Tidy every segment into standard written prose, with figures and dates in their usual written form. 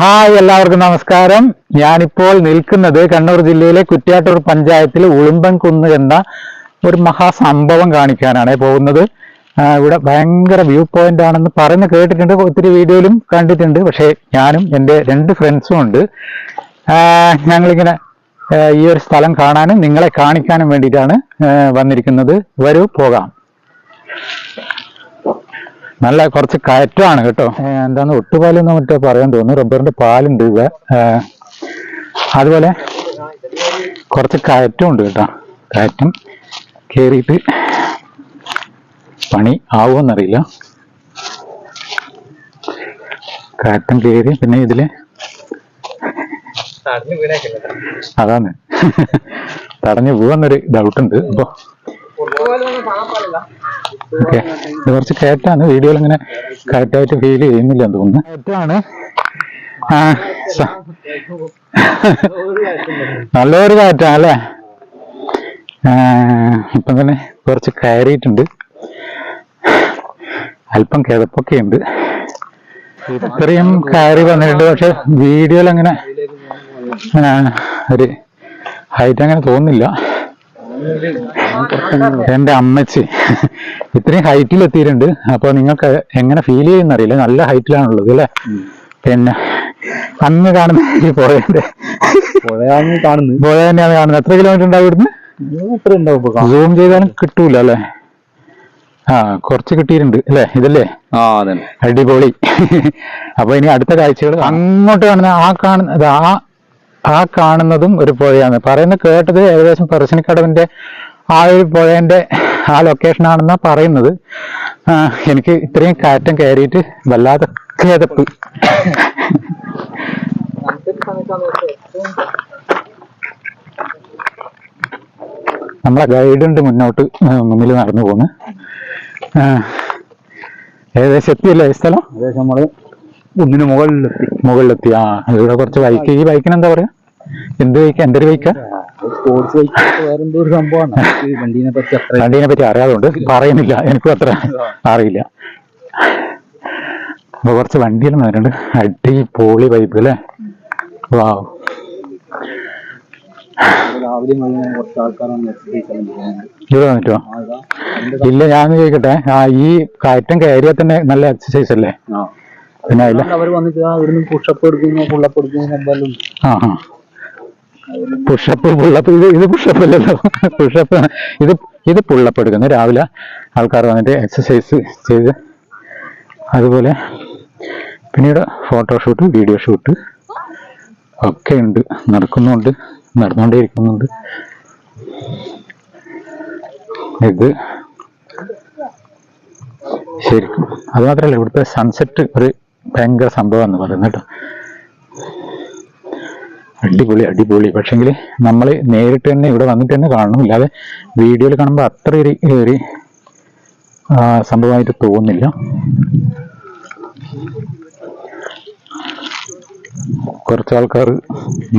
Hi, എല്ലാവർക്കും നമസ്കാരം. ഞാനിപ്പോൾ നിൽക്കുന്നത് കണ്ണൂർ ജില്ലയിലെ കുറ്റ്യാട്ടൂർ പഞ്ചായത്തിലെ ഉളുമ്പൻകുന്ന് എന്ന ഒരു മഹാസംഭവം കാണിക്കാനാണ് പോകുന്നത്. ഇവിടെ ഭയങ്കര വ്യൂ പോയിന്റ് ആണെന്ന് പറഞ്ഞ് കേട്ടിട്ടുണ്ട്, ഒത്തിരി വീഡിയോയിലും കണ്ടിട്ടുണ്ട്. പക്ഷേ ഞാനും എൻ്റെ 2 ഫ്രണ്ട്സും ഉണ്ട്. ഞങ്ങളിങ്ങനെ ഈ ഒരു സ്ഥലം കാണാനും നിങ്ങളെ കാണിക്കാനും വേണ്ടിയിട്ടാണ് വന്നിരിക്കുന്നത്. വരൂ, പോകാം. നല്ല കുറച്ച് കയറ്റമാണ് കേട്ടോ. എന്താണ് ഒട്ടുപാലെന്ന് മറ്റോ പറയാൻ തോന്നുന്നു. റബ്ബറിന്റെ പാലുണ്ട് ഇവിടെ. അതുപോലെ കുറച്ച് കയറ്റം ഉണ്ട് കേട്ടോ. കയറ്റം കയറിയിട്ട് പണി ആവുമെന്നറിയില്ല. കയറ്റം കയറി പിന്നെ ഇതില് അതാണ് തടഞ്ഞു പോവാന്നൊരു ഡൗട്ടുണ്ട്. അപ്പൊ ഓക്കെ, ഇത് കുറച്ച് കയറ്റാണ്. വീഡിയോയിൽ ഇങ്ങനെ കയറ്റായിട്ട് ഫീൽ ചെയ്യുന്നില്ല എന്ന് തോന്നുന്നു. കയറ്റാണ്. നല്ലൊരു കയറ്റാണ് അല്ലേ. ഇപ്പം തന്നെ കുറച്ച് കയറിയിട്ടുണ്ട്. അല്പം കിതപ്പൊക്കെ ഉണ്ട്. ഇത്രയും കയറി വന്നിട്ടുണ്ട്. പക്ഷെ വീഡിയോയിൽ അങ്ങനെ ഒരു ഹൈറ്റ് അങ്ങനെ തോന്നുന്നില്ല. എന്റെ അമ്മച്ചി ഇത്രയും ഹൈറ്റിൽ എത്തിയിട്ടുണ്ട്. അപ്പൊ നിങ്ങൾക്ക് എങ്ങനെ ഫീൽ ചെയ്യുന്ന അറിയില്ല. നല്ല ഹൈറ്റിലാണുള്ളത് അല്ലെ. പിന്നെ അന്ന് കാണുന്ന ഈ പുഴ തന്നെയാണ് കാണുന്നത്. എത്ര കിലോമീറ്റർ ഉണ്ടാവും ഇവിടുന്ന്? സൂം ചെയ്താലും കിട്ടൂല അല്ലെ. കുറച്ച് കിട്ടിയിട്ടുണ്ട് അല്ലെ. ഇതല്ലേ അടിപൊളി. അപ്പൊ ഇനി അടുത്ത കാഴ്ചകൾ അങ്ങോട്ട് കാണുന്ന ആ കാണുന്നതും ഒരു പുഴയാണ്. പറയുന്നത് കേട്ടത് ഏകദേശം പറശ്ശിനിക്കടവിന്റെ ആ ഒരു പുഴേന്റെ ആ ലൊക്കേഷൻ ആണെന്നാ പറയുന്നത്. എനിക്ക് ഇത്രയും കയറ്റം കയറിയിട്ട് വല്ലാതെ കിതപ്പ്. നമ്മളെ ഗൈഡുണ്ട് മുന്നിൽ നടന്നു പോന്ന്. ഏകദേശം എത്തിയല്ലേ ഈ സ്ഥലം? ഏകദേശം നമ്മള് ഒന്നിന് മുകളിലെത്തി. ഇവിടെ കുറച്ച് ബൈക്ക്. ഈ ബൈക്കിന് എന്താ പറയാ? എന്ത് ബൈക്കാ? എന്തൊരു ബൈക്കാ? Sports bike. വേറെന്തോ ഒരു സംഭവമാണ്. വണ്ടീനെ പറ്റി അറിയാതുകൊണ്ട് പറയുന്നില്ല. എനിക്കും അത്ര അറിയില്ല. അപ്പൊ കുറച്ച് വണ്ടിയെല്ലാം വരുന്നുണ്ട്. അടിപൊളി ബൈക്ക് അല്ലേ. വാവ്. ഇവിടെ വന്നിട്ടോ? ഇല്ല, ഞാൻ ചോദിക്കട്ടെ. ഈ കയറ്റം കയറിയാൽ തന്നെ നല്ല എക്സസൈസ് അല്ലേ? പിന്നെ പുഷപ്പ് പുള്ളപ്പ്. ഇത് പുഷപ്പ് അല്ലല്ലോ. പുഷപ്പ് ഇത് പുള്ളപ്പ് എടുക്കുന്നു. രാവിലെ ആൾക്കാർ വന്നിട്ട് എക്സസൈസ് ചെയ്ത്. അതുപോലെ പിന്നീട് ഫോട്ടോഷൂട്ട്, വീഡിയോ ഷൂട്ട് ഒക്കെ ഉണ്ട്. നടന്നുകൊണ്ടേയിരിക്കുന്നുണ്ട്. ഇത് ശരിക്കും അത് മാത്രമല്ല, ഇവിടുത്തെ സൺസെറ്റ് ഒരു ഭയങ്കര സംഭവമാണെന്ന് പറയുന്നത് കേട്ടോ. അടിപൊളി. പക്ഷെങ്കിൽ നമ്മൾ നേരിട്ട് തന്നെ ഇവിടെ വന്നിട്ട് തന്നെ കാണണം. ഇല്ലാതെ വീഡിയോയിൽ കാണുമ്പോൾ അത്ര ഒരു സംഭവമായിട്ട് തോന്നില്ല. കുറച്ച് ആൾക്കാർ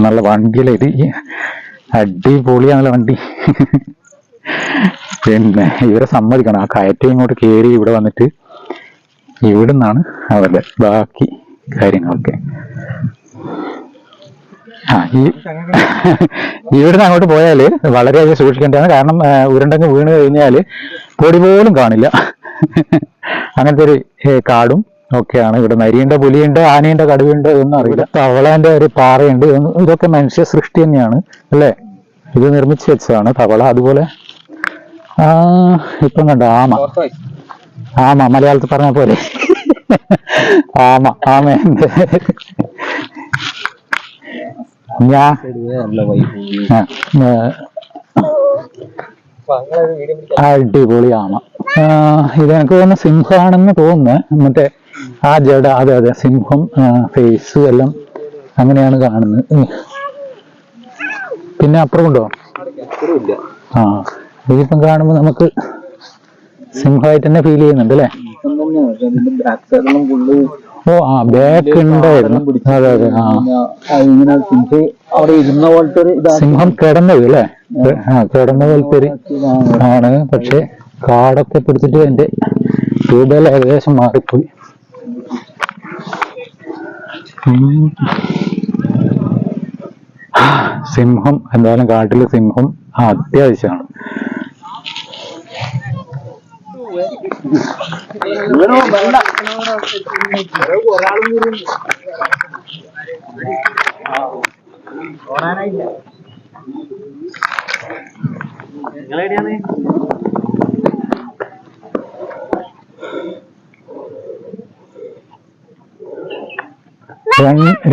നല്ല വണ്ടിയിലേത് അടിപൊളിയാണല്ലോ വണ്ടി. പിന്നെ ഇവരെ സമ്മതിക്കണം. ആ കയറ്റം ഇങ്ങോട്ട് കയറി ഇവിടെ വന്നിട്ട് ഇവിടെ നിന്നാണ് അവരുടെ ബാക്കി കാര്യങ്ങളൊക്കെ. ഇവിടുന്ന് അങ്ങോട്ട് പോയാല് വളരെയധികം സൂക്ഷിക്കേണ്ടതാണ്. കാരണം ഉരുണ്ടങ്ങ് വീണ് കഴിഞ്ഞാല് പൊടി പോലും കാണില്ല. അങ്ങനത്തെ ഒരു കാടും ഒക്കെയാണ് ഇവിടെ. നരിയുണ്ട്, പുലിയുണ്ട്, ആനയുണ്ട്, കടുവയുണ്ട്, ഇതൊന്നും അറിയില്ല. തവളേന്റെ ഒരു പാറയുണ്ട്. ഇതൊക്കെ മനുഷ്യ സൃഷ്ടി തന്നെയാണ് അല്ലേ. ഇത് നിർമ്മിച്ചു വെച്ചതാണ് തവള. അതുപോലെ ഇപ്പം കണ്ട ആമ മലയാളത്തിൽ പറഞ്ഞ പോലെ ആമയുണ്ട്. അടിപൊളി ആമ. ഇത് എനിക്ക് തോന്നുന്നു സിംഹമാണെന്ന് തോന്നുന്നു. മറ്റേ ആ ജഡ, അതെ സിംഹം ഫേസ് എല്ലാം അങ്ങനെയാണ് കാണുന്നത്. പിന്നെ അപ്പുറം ഉണ്ടോ? ഇതിപ്പം കാണുമ്പോ നമുക്ക് സിംഹമായിട്ട് തന്നെ ഫീൽ ചെയ്യുന്നുണ്ട് അല്ലേ. ബാക്ക് ഉണ്ടായിരുന്നു. അതെ. സിംഹം കിടന്നത് അല്ലേ. കിടന്ന പോലത്തെ ആണ്. പക്ഷെ കാടൊക്കെ പിടിച്ചിട്ട് എന്റെ രൂപയിൽ ഏകദേശം മാറിപ്പോയി. സിംഹം എന്തായാലും കാട്ടില് സിംഹം അത്യാവശ്യമാണ്.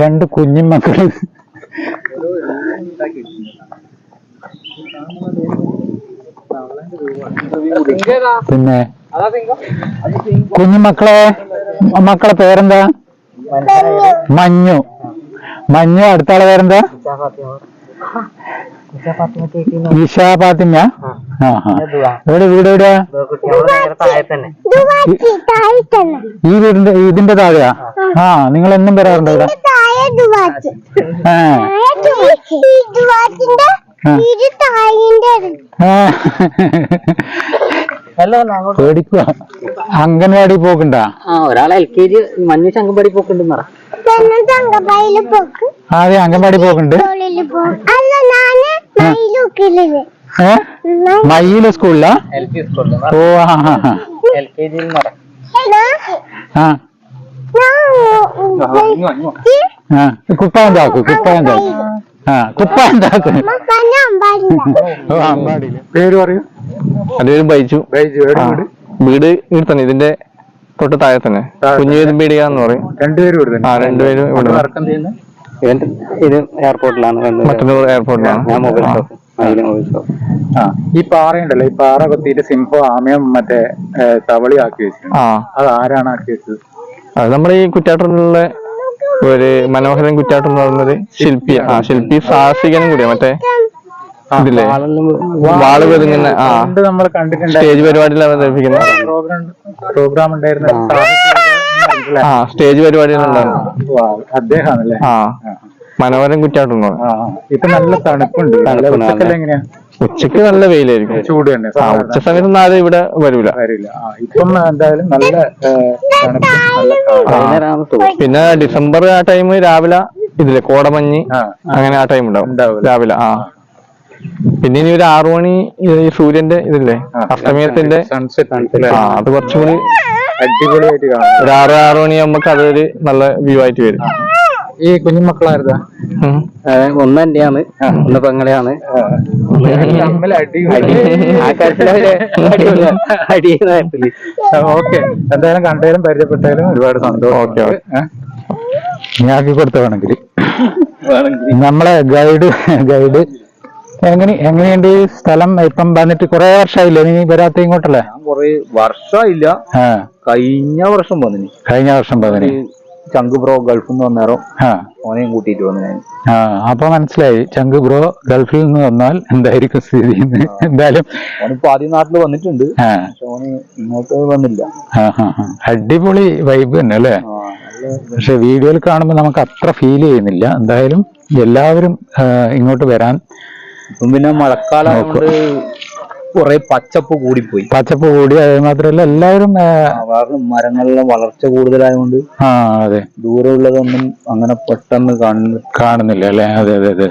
രണ്ട് കുഞ്ഞുമക്കള് പിന്നെ കുഞ്ഞുമക്കളെ മക്കളെ പേരെന്താ? മഞ്ഞു. മഞ്ഞു. അടുത്ത ആളെ പേരെന്താ? ഇഷ ഫാത്തിമ. എവിടെ വീട്? എവിടെയാ? ഈ വീടിന്റെ ഇതിന്റെ താഴെയാ? നിങ്ങൾ എന്നും വരാറുണ്ടോ ഇവിടെ? പേടിക്കുക. അംഗൻവാടി പോക്കുണ്ടാ? ഒരാളെ LKG മഞ്ഞു അംഗൻവാടി പോക്കുണ്ടെന്ന് പറ. അതെ, അംഗൻവാടി പോക്കുണ്ട്. മയില് സ്കൂളിലാ? LP സ്കൂളിൽ. ഓ LKG കുപ്പായം താക്കു. പേര് പറയൂ. എന്റെ പേര് ബൈജു. വീട് ഇവിടെ തന്നെ, ഇതിന്റെ തൊട്ട് താഴെ തന്നെ. കുഞ്ഞുപീടിക എന്ന് പറയും. രണ്ടുപേരും ഇവിടെ? രണ്ടുപേരും ഇവിടെ. ഇത് എയർപോർട്ടിലാണ്. മറ്റൊരു എയർപോർട്ടിലാണ്. ഞാൻ മൊബൈൽ ഷോപ്പ്. ഈ പാറയുണ്ടല്ലോ, ഈ പാറ കൊത്തിയിട്ട് സിംഹം ആമയും മറ്റേ തവളി ആക്കി വെച്ചു. അത് ആരാണ് ആക്കി വെച്ചത്? അത് നമ്മുടെ ഈ കുറ്റാട്ടൂരിലുള്ള ഒരു മനോഹരൻ കുറ്റാട്ടൂർ എന്ന് പറയുന്നത് ശില്പി. ശില്പി സാഹസികനും കൂടിയാ. മറ്റേ ഇതില്ലേ വാള് വെതുങ്ങുന്ന നമ്മൾ കണ്ടിട്ടുണ്ട്. സ്റ്റേജ് പരിപാടിയിൽ അവതരിപ്പിക്കുന്ന പ്രോഗ്രാം ഉണ്ടായിരുന്നു. സ്റ്റേജ് പരിപാടികളുണ്ടായിരുന്നു. അദ്ദേഹമാണല്ലേ? മനോഹരൻ കുറ്റാട്ടൂർ. ഇപ്പൊ നല്ല തണുപ്പുണ്ട്. എങ്ങനെയാ? ഉച്ചക്ക് നല്ല വെയിലായിരിക്കും. ചൂട് തന്നെ. ഉച്ച സമയത്ത് ആരും ഇവിടെ വരില്ല. ഇപ്പം എന്തായാലും നല്ല തണുപ്പ്. പിന്നെ ഡിസംബർ ആ ടൈം രാവിലെ ഇതില്ലേ കോടമഞ്ഞ്, അങ്ങനെ ആ ടൈം ഉണ്ടാവും രാവിലെ. പിന്നെ ഇനി ഒരു 6 മണി ഈ സൂര്യന്റെ ഇതില്ലേ അസ്തമയത്തിന്റെ അത് കുറച്ചും കൂടി അടിപൊളിയായിട്ട് കാണാം. ഒരു 6 മണിയാകുമ്പോ അതൊരു നല്ല വ്യൂ ആയിട്ട് വരും. ഈ കുഞ്ഞുമക്കളായിരുന്നാ? ഒന്ന് എന്റെയാണ്, ഒന്ന് പെങ്ങളെയാണ്. ഓക്കെ, എന്തായാലും കണ്ടാലും പരിചയപ്പെട്ടാലും ഒരുപാട് സന്തോഷം. ഓക്കെ, ഞാക്കി കൊടുത്ത വേണമെങ്കിൽ നമ്മളെ ഗൈഡ് എങ്ങനെയുണ്ട് ഈ സ്ഥലം? ഇപ്പം വന്നിട്ട് കുറെ വർഷമായില്ലേ നീ വരാത്ത ഇങ്ങോട്ടല്ലേ? കൊറേ വർഷമായില്ല, കഴിഞ്ഞ വർഷം വന്നിന്. ചങ്ക് ബ്രോ ഗൾഫിൽ നിന്ന് വന്നേരം ഓനെയും കൂട്ടിട്ട് വന്നു. അപ്പൊ മനസ്സിലായി ചങ്ക് ബ്രോ ഗൾഫിൽ നിന്ന് വന്നാൽ എന്തായിരിക്കും സ്ഥിതി. എന്തായാലും ഓനിപ്പോ ആദ്യം നാട്ടിൽ വന്നിട്ടുണ്ട്, ഓന് ഇങ്ങോട്ട് വന്നില്ല. അടിപൊളി വൈബ് തന്നെ അല്ലേ? പക്ഷെ വീഡിയോയിൽ കാണുമ്പോൾ നമുക്ക് അത്ര ഫീൽ ചെയ്യുന്നില്ല. എന്തായാലും എല്ലാവരും ഇങ്ങോട്ട് വരാൻ. ഇപ്പം പിന്നെ മഴക്കാലം കുറെ പച്ചപ്പ് കൂടിപ്പോയി. അത് മാത്രമല്ല എല്ലാവരും മരങ്ങളിലെ വളർച്ച കൂടുതലായതുകൊണ്ട് അതെ, ദൂരമുള്ളതൊന്നും അങ്ങനെ പെട്ടെന്ന് കാണുന്നില്ല അല്ലെ? അതെ.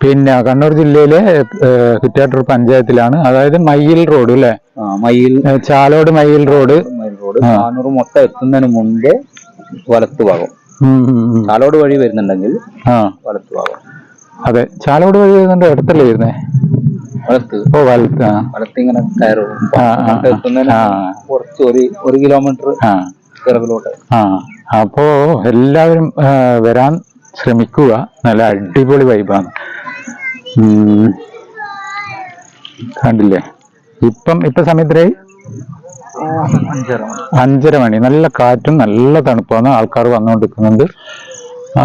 പിന്നെ കണ്ണൂർ ജില്ലയിലെ കുറ്റ്യാട്ടൂർ പഞ്ചായത്തിലാണ്, അതായത് മയ്യിൽ റോഡ് അല്ലെ? ചാലോട് മയ്യിൽ റോഡ്. നാനൂർ മൊത്തം എത്തുന്നതിന് മുമ്പേ വലത്ത് ഭാഗം. ചാലോട് വഴി വരുന്നുണ്ടെങ്കിൽ വലത്ത് ഭാഗം. അതെ, ചാലോട് വഴി വരുന്നുണ്ട്. അടുത്തല്ലേ വരുന്നേ? ഇങ്ങനെ കുറച്ച് ഒരു കിലോമീറ്റർ കിഴക്കിലോട്ട്. അപ്പോ എല്ലാവരും വരാൻ ശ്രമിക്കുക. നല്ല അടിപൊളി വൈബാണ്. കണ്ടില്ലേ? ഇപ്പൊ സമയത്തിലായി 5:30 മണി. നല്ല കാറ്റും നല്ല തണുപ്പാണ്. ആൾക്കാർ വന്നുകൊണ്ടിരിക്കുന്നുണ്ട്.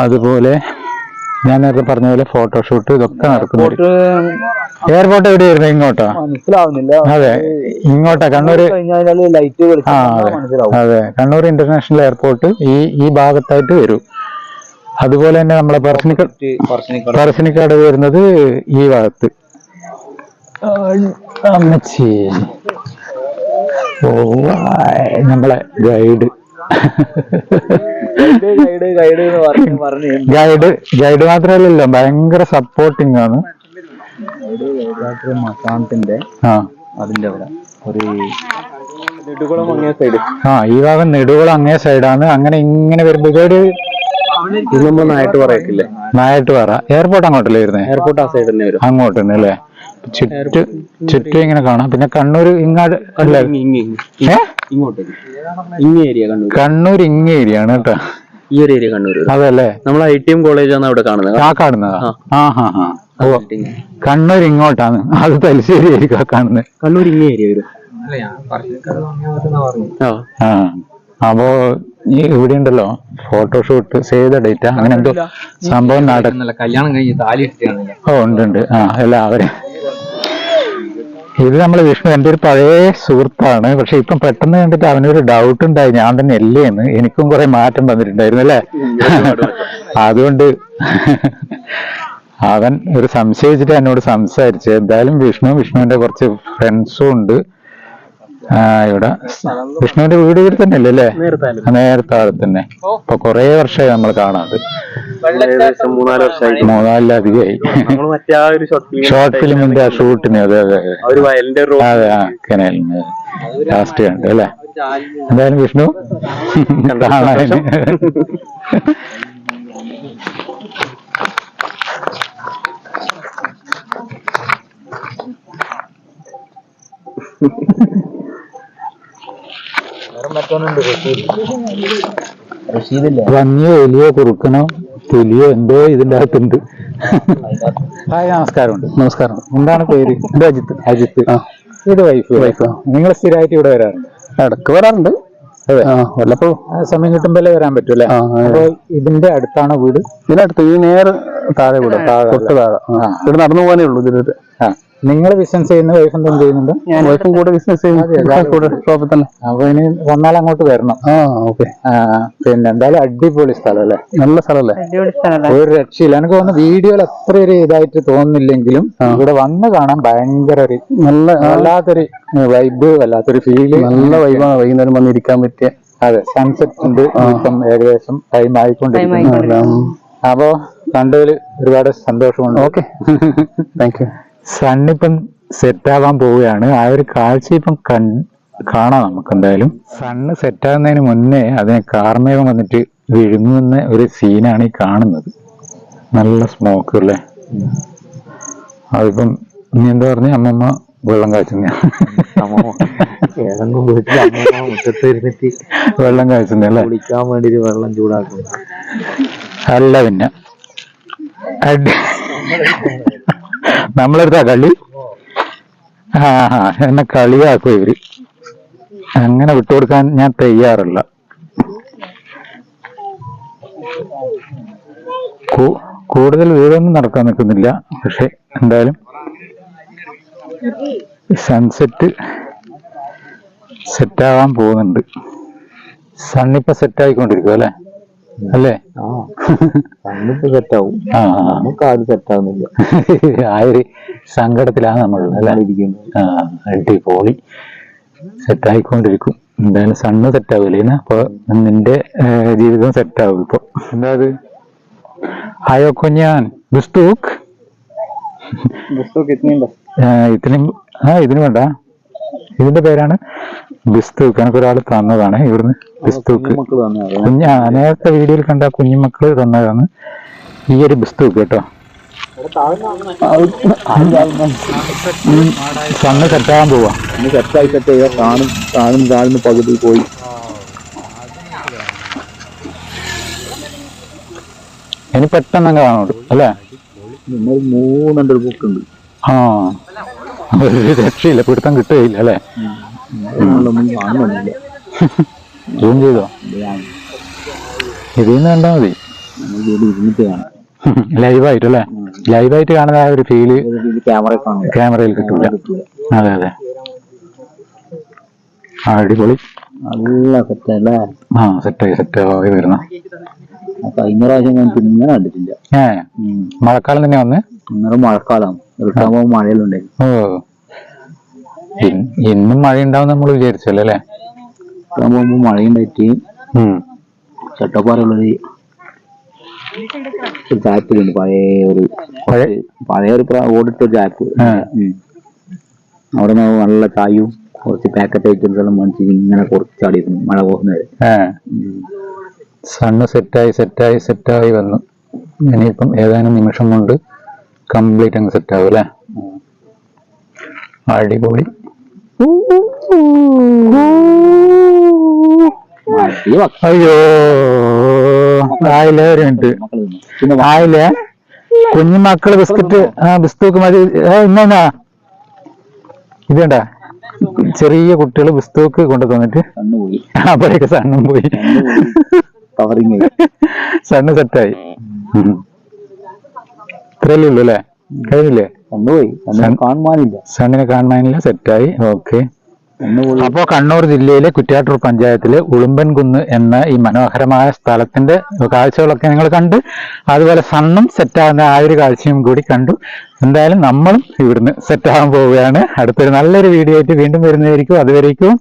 അതുപോലെ ഞാൻ നേരത്തെ പറഞ്ഞ പോലെ ഫോട്ടോഷൂട്ട് ഇതൊക്കെ നടക്കുന്നുണ്ട്. എയർപോർട്ട് എവിടെയായിരുന്നു? ഇങ്ങോട്ടാ? മനസ്സിലാവുന്നില്ല. അതെ, ഇങ്ങോട്ടാ. കണ്ണൂര്. അതെ, കണ്ണൂർ ഇന്റർനാഷണൽ എയർപോർട്ട് ഈ ഭാഗത്തായിട്ട് വരും. അതുപോലെ തന്നെ നമ്മളെ പറശ്ശിനിക്കാട് വരുന്നത് ഈ ഭാഗത്ത്. അമ്മച്ചി, നമ്മളെ ഗൈഡ് ഗൈഡ് മാത്രമല്ലല്ലോ, ഭയങ്കര സപ്പോർട്ടിങ് ആണ്. മക്കാനത്തിന്റെ അതിന്റെ അവിടെ ഒരു നെടുകുളം അങ്ങേ സൈഡ്. ഈ ഭാഗം നെടുകുളം അങ്ങേ സൈഡാണ്. അങ്ങനെ ഇങ്ങനെ വരുമ്പോ ഇതൊരു നായിട്ട് പറയത്തില്ലേ, നായിട്ടുപാറ എയർപോർട്ട് അങ്ങോട്ടല്ലേ വരുന്നത്? എയർപോർട്ട് ആ സൈഡ് തന്നെ വരും. അങ്ങോട്ട് തന്നെ അല്ലേ? ചുറ്റും ഇങ്ങനെ കാണാം. പിന്നെ കണ്ണൂർ ഇങ്ങാട് കണ്ണൂർ ഇങ്ങ ഏരിയ ആണ് കേട്ടോ. ഈ ഒരു ഏരിയ കണ്ണൂർ അതല്ലേ? നമ്മൾ ITM കോളേജാണ് അവിടെ കാണുന്നത്. ആ കാണുന്നതാ? ഓ, കണ്ണൂർ ഇങ്ങോട്ടാണ്. അത് തലശ്ശേരി ആയിരിക്കും കാണുന്നത്. കണ്ണൂർ ഇങ്ങ ഏരിയ വരും. അപ്പോ ഈ ഇവിടെ ഉണ്ടല്ലോ ഫോട്ടോഷൂട്ട് സേവ് ദ ഡേറ്റ് അങ്ങനെ എന്തോ സംഭവം നടക്കുന്നില്ല. കല്യാണം കഴിഞ്ഞ് താലി. ഉണ്ട്. എല്ലാവരും ഇത് നമ്മള് വിഷ്ണു എന്റെ ഒരു പഴയ സുഹൃത്താണ്. പക്ഷെ ഇപ്പം പെട്ടെന്ന് കണ്ടിട്ട് അവനൊരു ഡൗട്ട് ഉണ്ടായി, ഞാൻ തന്നെ അല്ലേന്ന്. എനിക്കും കുറെ മാറ്റം വന്നിട്ടുണ്ടായിരുന്നു അല്ലേ? അതുകൊണ്ട് അവൻ ഒരു സംശയിച്ചിട്ട് എന്നോട് സംസാരിച്ചു. എന്തായാലും വിഷ്ണുവിന്റെ കുറച്ച് ഫ്രണ്ട്സും ഉണ്ട് ഇവിടെ. വിഷ്ണുവിന്റെ വീട് ഇവിടെ തന്നെ അല്ലേ? നേരത്തെ ആളെ തന്നെ. ഇപ്പൊ കൊറേ വർഷമായി നമ്മൾ കാണാതെ, 3-4 ഷോർട്ട് ഫിലിമിന്റെ ആ ഷൂട്ടിന്. അതെ കനാലിന് ലാസ്റ്റ് കണ്ടു അല്ലേ? എന്തായാലും വിഷ്ണു കാണാൻ വന്യോ എലിയോ കുറുക്കനോ പുലിയോ എന്തോ ഇതിന്റെ അകത്തുണ്ട്. ഹായ്, നമസ്കാരമുണ്ട്. നമസ്കാരം. എന്താണ് പേര്? അജിത്ത്. ഇത് വൈഫ്. നിങ്ങൾ സ്ഥിരമായിട്ട് ഇവിടെ വരാറുണ്ട്? ഇടക്ക് വരാറുണ്ട്. വല്ലപ്പോ സമയം കിട്ടുമ്പോഴേ വരാൻ പറ്റൂല്ലേ? അപ്പൊ ഇതിന്റെ അടുത്താണോ വീട്? ഇതിനടുത്ത് ഈ നേരെ താഴെ വീട്, തൊട്ട് താഴെ. ഇവിടെ നടന്നു പോകാനേ ഉള്ളൂ ഇതിനകത്ത്. നിങ്ങൾ ബിസിനസ് ചെയ്യുന്ന വൈഫ് എന്തും ചെയ്യുന്നുണ്ട്? വൈഫും കൂടെ ബിസിനസ് ചെയ്യുന്നത് ഷോപ്പിൽ തന്നെ. അപ്പൊ ഇനി വന്നാൽ അങ്ങോട്ട് വരണം. ഓക്കെ. പിന്നെ എന്തായാലും അടിപൊളി സ്ഥലം അല്ലേ? നല്ല സ്ഥലമല്ലേ? ഒരു രക്ഷയില്ല. എനിക്ക് തോന്നുന്നു വീഡിയോയിൽ അത്ര ഒരു ഇതായിട്ട് തോന്നുന്നില്ലെങ്കിലും ഇവിടെ വന്ന് കാണാൻ ഭയങ്കര ഒരു വല്ലാത്തൊരു വൈബ്, വല്ലാത്തൊരു ഫീല്. നല്ല വൈബാണ്. വൈകുന്നേരം വന്നിരിക്കാൻ പറ്റിയ. അതെ, സൺസെറ്റ് ഉണ്ട്. ഇപ്പം ഏകദേശം ടൈം ആയിക്കൊണ്ടിരിക്കുന്നു. അപ്പോ കണ്ടതിൽ ഒരുപാട് സന്തോഷമുണ്ട്. Okay, thank you. സണ്ണിപ്പം സെറ്റ് ആവാൻ പോവുകയാണ്. ആ ഒരു കാഴ്ച ഇപ്പം കാണാം നമുക്ക്. എന്തായാലും സണ്ണ് സെറ്റ് ആകുന്നതിന് മുന്നേ അതിനെ കാർമേഘം വന്നിട്ട് വിഴുങ്ങുന്ന ഒരു സീനാണ് ഈ കാണുന്നത്. നല്ല സ്മോക്ക് അല്ലേ? അതിപ്പം നീ എന്താ പറഞ്ഞ അമ്മമ്മ വെള്ളം കാച്ചുന്ന വെള്ളം കാച്ചുന്നല്ലേ? കുളിക്കാൻ വേണ്ടി വെള്ളം ചൂടാക്കും. അല്ല പിന്നെ നമ്മളെടുത്താ കളി. എന്നെ കളിയാക്കും ഇവര്. അങ്ങനെ വിട്ടുകൊടുക്കാൻ ഞാൻ തയ്യാറല്ല. കൂടുതൽ വീടൊന്നും നടക്കാൻ നിൽക്കുന്നില്ല. പക്ഷെ എന്തായാലും സൺസെറ്റ് സെറ്റാവാൻ പോകുന്നുണ്ട്. സണ്ണിപ്പ സെറ്റായിക്കൊണ്ടിരിക്കും അല്ലേ? സെറ്റാവും. നമുക്ക് ആരും സെറ്റാവുന്നില്ല. ആ ഒരു സങ്കടത്തിലാണ് നമ്മൾ അടിപൊളി സെറ്റായിക്കൊണ്ടിരിക്കും. എന്തായാലും സണ്ണ് സെറ്റാവൂലേ? അപ്പൊ നിന്റെ ജീവിതം സെറ്റാവും. ഇപ്പൊ എന്താ അത്? ആയോ കൊഞ്ഞാൻ ബുസ്തൂക്ക് ഇതിന് വേണ്ട. ഇതിന്റെ പേരാണ് ബിസ്തൂക്ക്. എനിക്ക് ഒരാൾ തന്നതാണ് ഇവിടുന്ന്. ബിസ്തൂക്ക് നേരത്തെ വീഡിയോയിൽ കണ്ട കുഞ്ഞുമക്കള് തന്നതാണ് ഈ ഒരു ബിസ്തൂക്ക് കേട്ടോ. സണ്ണ് സെറ്റാകാൻ പോവാ. കാണും പകുതി പോയി. ഇനി പെട്ടെന്ന് അങ്ങ് കാണുള്ളൂ അല്ലേ? 300 ബുക്കുണ്ട്. ഒരു രക്ഷയില്ല, പിടുത്തം കിട്ടുകയില്ല അല്ലേ? ജൂം ചെയ്തോ? ഇതിന്ന് കണ്ടാ മതി. ലൈവായിട്ട് അല്ലേ? ലൈവായിട്ട് കാണുന്ന ആ ഒരു ഫീല് ക്യാമറയിൽ കിട്ടൂല. അതെ അടിപൊളി. നല്ല സെറ്റല്ലേ? സെറ്റായി വരുന്ന. കഴിഞ്ഞ പ്രാവശ്യം ഞാൻ പിന്നെ കണ്ടിട്ടില്ല. മഴക്കാലം തന്നെ വന്ന്. ഇന്നലെ മഴക്കാലം മഴയിലുണ്ടായിരുന്നു. ഇന്നും മഴ ഉണ്ടാവും നമ്മൾ വിചാരിച്ചല്ലേ? മഴയുണ്ടായിട്ട് ചട്ടപ്പാറുള്ളൊരു ചായപ്പിലുണ്ട് പഴയ ഒരു ഓടിട്ട ചായപ്പ്. അവിടെ നിന്ന് നല്ല ചായയും കുറച്ച് പാക്കറ്റ് ഐറ്റംസ് എല്ലാം മേടിച്ച് ഇങ്ങനെ കുറച്ചാടിയിരുന്നു മഴ പോകുന്നത്. സണ്ണ് സെറ്റായി വന്നു. ഇനിയിപ്പം ഏതാനും നിമിഷം കൊണ്ട് കംപ്ലീറ്റ് അങ്ങ് സെറ്റ് ആവും അല്ലേ? അടിപൊളി. അയ്യോ ആയില്ലേ, ഒരു മിനിറ്റ് ആയില്ലേ. കുഞ്ഞുമക്കള് ബിസ്കറ്റ് മതി. ഇന്നാ ഇത് വേണ്ട, ചെറിയ കുട്ടികള് പുസ്തകമൊക്കെ കൊണ്ടു തന്നിട്ട് അപ്പോഴേക്ക് സണ്ണും പോയി. സണ്ണ് സെറ്റായി. ഇത്രയല്ലേ ഉള്ളു അല്ലേ? കഴിഞ്ഞില്ലേ? സണ്ണിനെ കാണാനില്ല. സെറ്റായി. ഓക്കെ. അപ്പോ കണ്ണൂർ ജില്ലയിലെ കുറ്റ്യാട്ടൂർ പഞ്ചായത്തിലെ ഉളുമ്പൻകുന്ന് എന്ന ഈ മനോഹരമായ സ്ഥലത്തിന്റെ കാഴ്ചകളൊക്കെ നിങ്ങൾ കണ്ട്, അതുപോലെ സണ്ണും സെറ്റാകുന്ന ആ ഒരു കാഴ്ചയും കൂടി കണ്ടു. എന്തായാലും നമ്മളും ഇവിടുന്ന് സെറ്റാകാൻ പോവുകയാണ്. അടുത്തൊരു നല്ലൊരു വീഡിയോ ആയിട്ട് വീണ്ടും വരുന്നതായിരിക്കും. അതുവരേക്കും